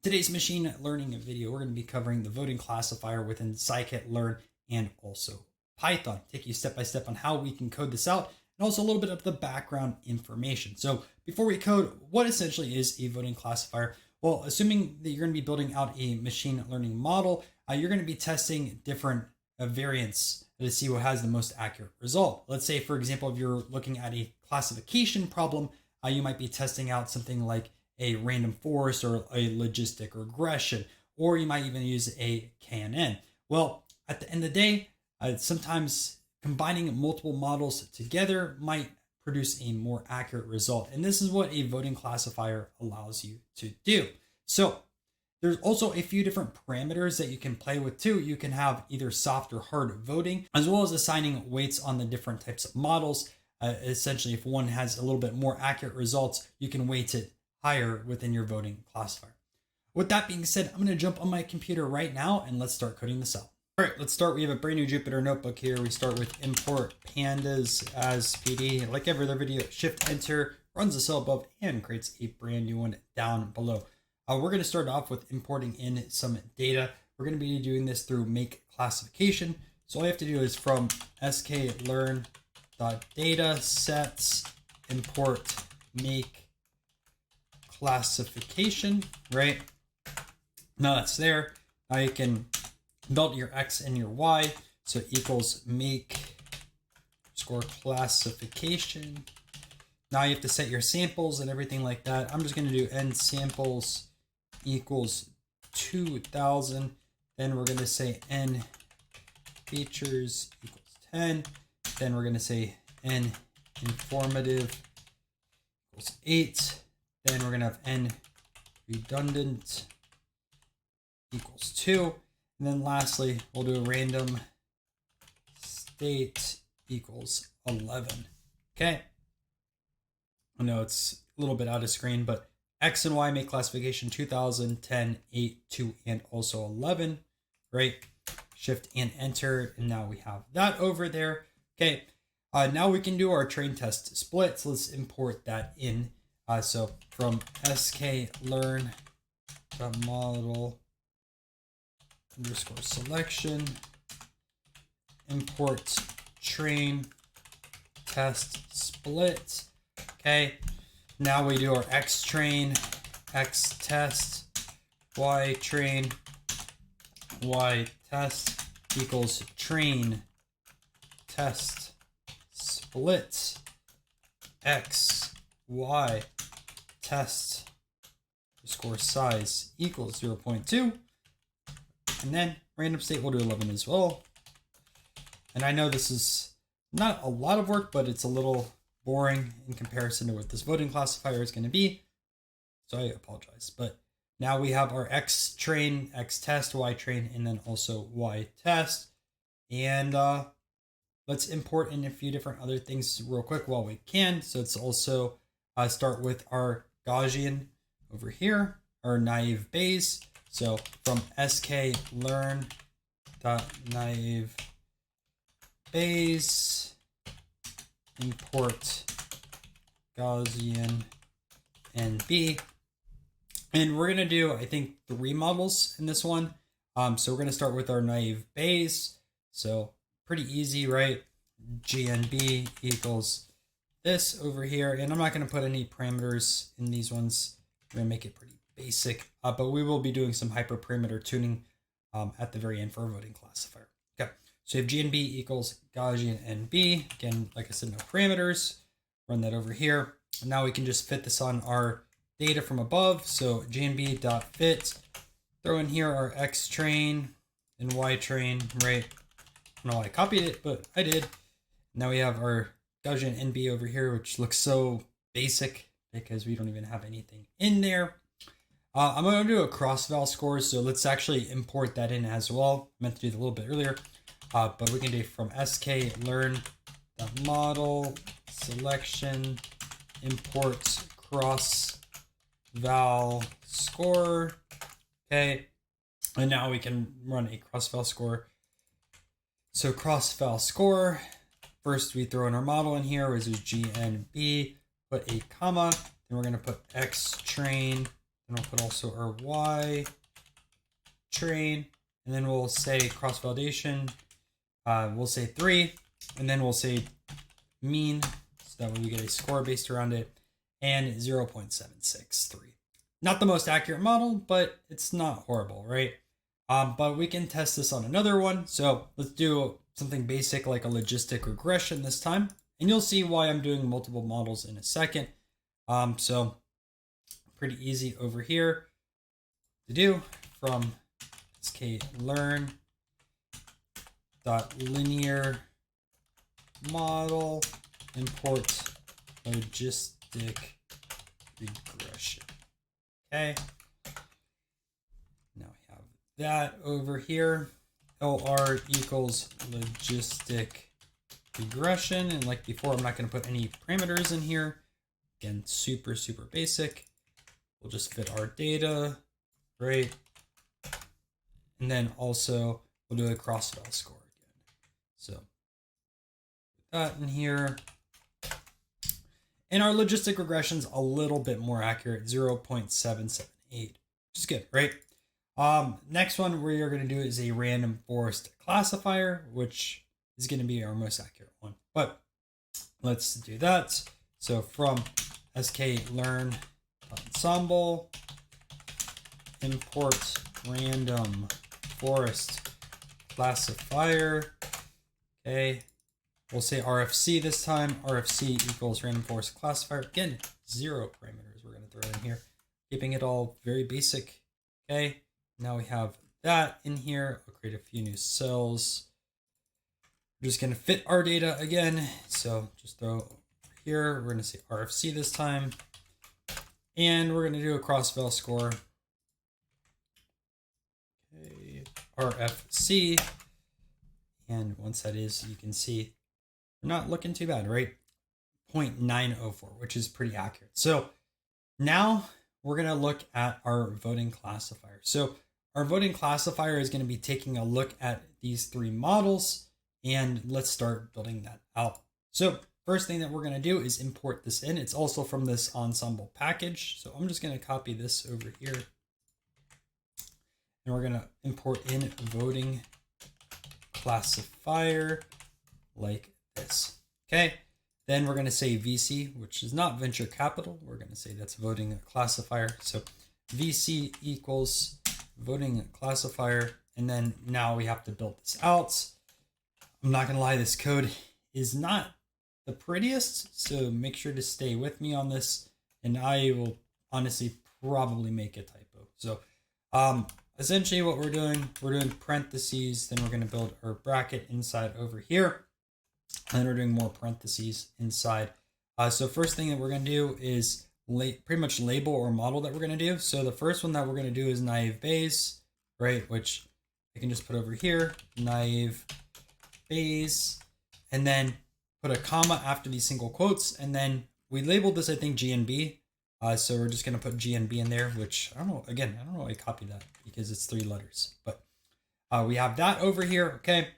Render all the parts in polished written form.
Today's machine learning video, we're going to be covering the voting classifier within Scikit-Learn and also Python. Take you step by step on how we can code this out and also a little bit of the background information. So before we code, what essentially is a voting classifier? Well, assuming that you're going to be building out a machine learning model, you're going to be testing different variants to see what has the most accurate result. Let's say, for example, if you're looking at a classification problem, you might be testing out something like a random forest or a logistic regression, or you might even use a KNN. Well, at the end of the day, sometimes combining multiple models together might produce a more accurate result. And this is what a voting classifier allows you to do. So there's also a few different parameters that you can play with too. You can have either soft or hard voting, as well as assigning weights on the different types of models. Essentially, if one has a little bit more accurate results, you can weight it higher within your voting classifier. With that being said, I'm going to jump on my computer right now and let's start coding this out. All right, let's start. We have a brand new Jupyter notebook here. We start with import pandas as PD. Like every other video, shift enter, runs the cell above and creates a brand new one down below. We're going to start off with importing in some data. We're going to be doing this through make classification. So all you have to do is from sklearn.datasets import make classification, right? Now that's there. Now you can build your X and your Y. So equals make score classification. Now you have to set your samples and everything like that. I'm just going to do n samples equals 2000. Then we're going to say n features equals 10. Then we're going to say n informative equals 8. Then we're going to have n redundant equals 2. And then lastly, we'll do a random state equals 11. Okay. I know it's a little bit out of screen, but X and Y make classification 2000, 10, 8, 2, and also 11, right? Shift and enter. And now we have that over there. Okay. Now we can do our train test split. So let's import that in. So from sklearn model underscore selection import train test split. Okay, now we do our X train, X test, Y train, Y test equals train test split X, Y test underscore size equals 0.2. And then random state will do 11 as well. And I know this is not a lot of work, but it's a little boring in comparison to what this voting classifier is going to be. So I apologize. But now we have our X train, X test, Y train, and then also Y test. And let's import in a few different other things real quick while we can. So it's also start with our Gaussian over here, our naive Bayes. So from sklearn.naive Bayes import Gaussian NB. And we're going to do, I think, 3 models in this one. So we're going to start with our naive Bayes. So pretty easy, right? GNB equals this over here. And I'm not going to put any parameters in these ones. I'm going to make it pretty basic, but we will be doing some hyperparameter tuning at the very end for a voting classifier. Okay, so you have GNB equals Gaussian NB. Again, like I said, no parameters. Run that over here. And now we can just fit this on our data from above. So GNB.fit, throw in here our X train and Y train, right? I don't know why I copied it, but I did. Now we have our Gaussian NB over here, which looks so basic because we don't even have anything in there. I'm going to do a cross-val score, so let's actually import that in as well. I meant to do that a little bit earlier, but we can do from sklearn the model selection import cross-val score. Okay, and now we can run a cross-val score. So cross-val score. First, we throw in our model in here, which is GNB. Put a comma. Then we're going to put X train And we'll put also our Y train, and then we'll say cross validation. We'll say 3, and then we'll say mean, so that way we get a score based around it, and 0.763. Not the most accurate model, but it's not horrible, right? But we can test this on another one. So let's do something basic like a logistic regression this time, and you'll see why I'm doing multiple models in a second. So pretty easy over here to do. From Scikit-Learn .linear model import logistic regression. Okay. Now we have that over here. LR equals logistic regression. And like before, I'm not going to put any parameters in here. Again, super basic. We'll just fit our data, right? And then also we'll do a cross-val score again. So put that in here. And our logistic regression's a little bit more accurate, 0.778, which is good, right? Next one we are going to do is a random forest classifier, which is going to be our most accurate one. But let's do that. So from Scikit-Learn ensemble import random forest classifier. Okay, we'll say RFC this time. RFC equals random forest classifier. Again, 0 parameters we're going to throw in here, keeping it all very basic. Okay, now we have that in here. I'll create a few new cells. We're just going to fit our data again. So just throw here. We're going to say RFC this time. And we're going to do a cross-val score. Okay, RFC. And once that is, you can see we're not looking too bad, right? 0.904, which is pretty accurate. So now we're going to look at our voting classifier. So our voting classifier is going to be taking a look at these 3 models, and let's start building that out. So first thing that we're going to do is import this in. It's also from this ensemble package. So I'm just going to copy this over here. And we're going to import in voting classifier like this. Okay. Then we're going to say VC, which is not venture capital. We're going to say that's voting classifier. So VC equals voting classifier. And then now we have to build this out. I'm not going to lie, this code is not the prettiest, so make sure to stay with me on this, and I will honestly probably make a typo. So essentially what we're doing parentheses, then we're going to build our bracket inside over here, and then we're doing more parentheses inside. So first thing that we're going to do is pretty much label or model that we're going to do. So the first one that we're going to do is Naive Bayes, right, which I can just put over here, Naive Bayes, and then put a comma after these single quotes, and then we labeled this, I think, GNB. So we're just going to put GNB in there, which I don't know. Again, I don't know why I copied that because it's 3 letters, but we have that over here. Okay,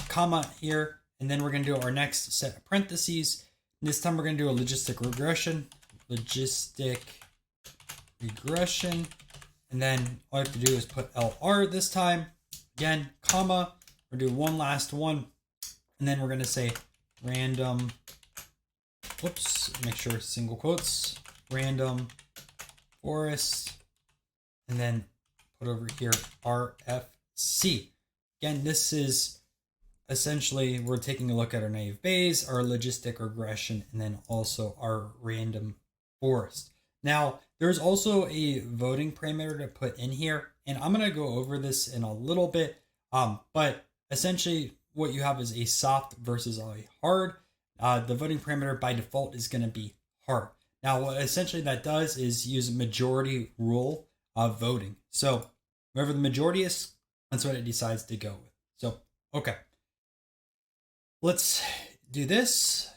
comma here, and then we're going to do our next set of parentheses. And this time we're going to do a logistic regression, and then all I have to do is put LR this time. Again, comma. We'll do one last one, and then we're going to say random, make sure single quotes, random forest, and then put over here RFC. Again, this is essentially, we're taking a look at our naive Bayes, our logistic regression, and then also our random forest. Now, there's also a voting parameter to put in here, and I'm going to go over this in a little bit, but essentially what you have is a soft versus a hard. The voting parameter by default is going to be hard. Now, what essentially that does is use majority rule of voting. So wherever the majority is, that's what it decides to go with. So, okay. Let's do this.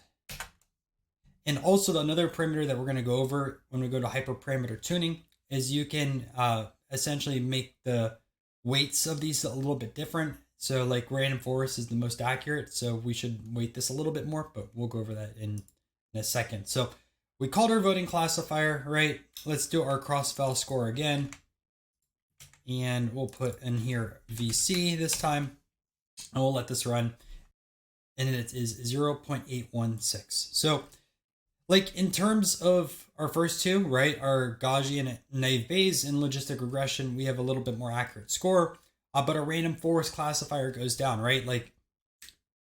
And also another parameter that we're going to go over when we go to hyperparameter tuning is you can essentially make the weights of these a little bit different. So like random forest is the most accurate, so we should weight this a little bit more, but we'll go over that in a second. So we called our voting classifier, right? Let's do our cross-val score again. And we'll put in here VC this time. And we'll let this run. And it is 0.816. So like in terms of our first two, right, our Gaussian Naive Bayes and Logistic Regression, we have a little bit more accurate score, but our Random Forest Classifier goes down, right? Like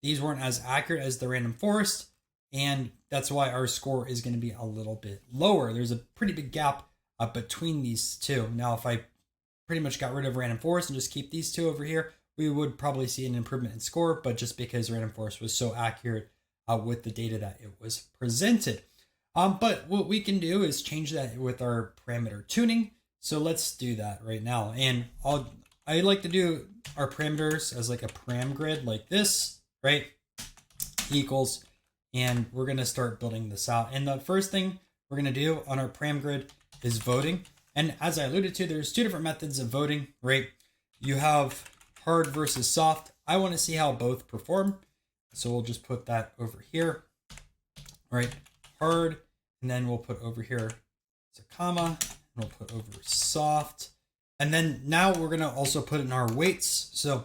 these weren't as accurate as the Random Forest, and that's why our score is going to be a little bit lower. There's a pretty big gap between these two. Now, if I pretty much got rid of Random Forest and just keep these two over here, we would probably see an improvement in score, but just because Random Forest was so accurate with the data that it was presented. But what we can do is change that with our parameter tuning. So let's do that right now. And I like to do our parameters as like a param grid like this, right? Equals, and we're going to start building this out. And the first thing we're going to do on our param grid is voting. And as I alluded to, there's two different methods of voting, right? You have hard versus soft. I want to see how both perform. So we'll just put that over here, right? Hard, and then we'll put over here as a comma, and we'll put over soft. And then now we're going to also put in our weights. So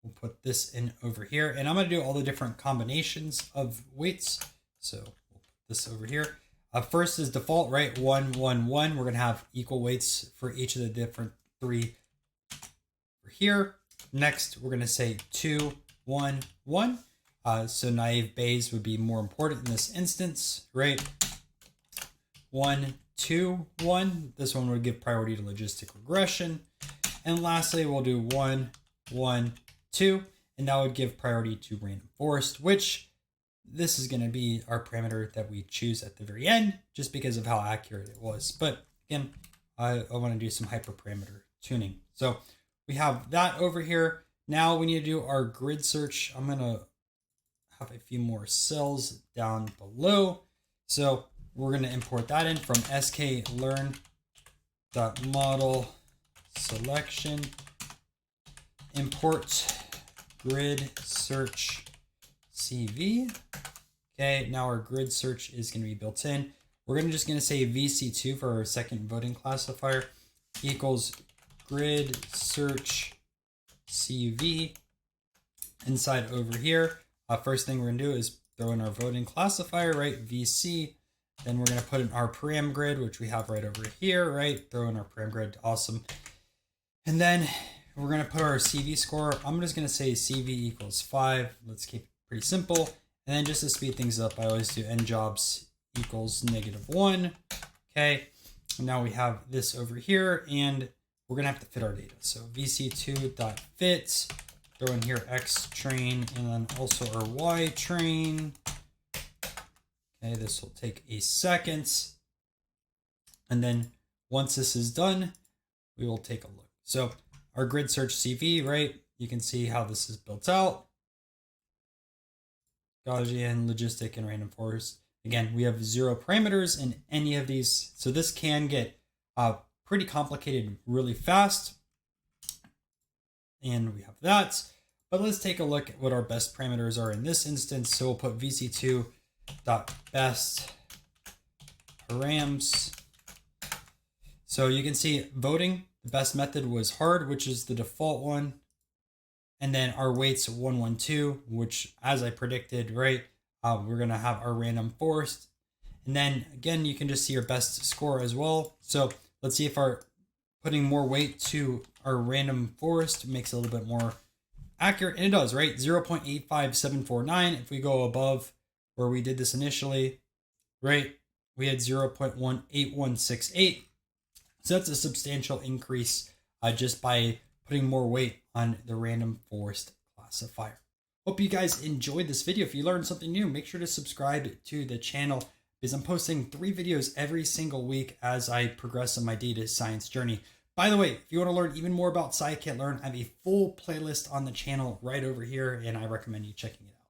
we'll put this in over here, and I'm going to do all the different combinations of weights. So we'll put this over here. First is default, right? 1, 1, 1. We're going to have equal weights for each of the different three over here. Next, we're going to say 2, 1, 1. So naive Bayes would be more important in this instance, right? 1, 2, 1. This one would give priority to logistic regression. And lastly, we'll do 1, 1, 2. And that would give priority to random forest, which this is going to be our parameter that we choose at the very end, just because of how accurate it was. But again, I want to do some hyperparameter tuning. So we have that over here. Now we need to do our grid search. I'm going to have a few more cells down below. So we're going to import that in from Scikit-Learn.model selection, import grid search CV. Okay, now our grid search is going to be built in. We're just going to say VC2 for our second voting classifier equals grid search CV. Inside over here, first thing we're going to do is throw in our voting classifier, right? VC. Then we're going to put in our param grid, which we have right over here, right? Throw in our param grid. Awesome. And then we're going to put our CV score. I'm just going to say CV equals 5. Let's keep it pretty simple. And then just to speed things up, I always do njobs equals -1. Okay. And now we have this over here, and we're going to have to fit our data. So vc2.fit, throw in here x train, and then also our y train. Okay, this will take a second. And then once this is done, we will take a look. So our grid search CV, right? You can see how this is built out. Gaussian, logistic, and random forest. Again, we have 0 parameters in any of these. So this can get pretty complicated really fast. And we have that. But let's take a look at what our best parameters are in this instance. So we'll put vc2.best params. So you can see voting, the best method was hard, which is the default one. And then our weights 1, 1, 2, which as I predicted, right, we're going to have our random forest. And then again, you can just see your best score as well. So let's see if our putting more weight to our random forest makes it a little bit more accurate. And it does, right? 0.85749. If we go above where we did this initially, right, we had 0.18168. So that's a substantial increase just by putting more weight on the random forest classifier. Hope you guys enjoyed this video. If you learned something new, make sure to subscribe to the channel because I'm posting 3 videos every single week as I progress in my data science journey. By the way, if you want to learn even more about Scikit-Learn, I have a full playlist on the channel right over here, and I recommend you checking it out.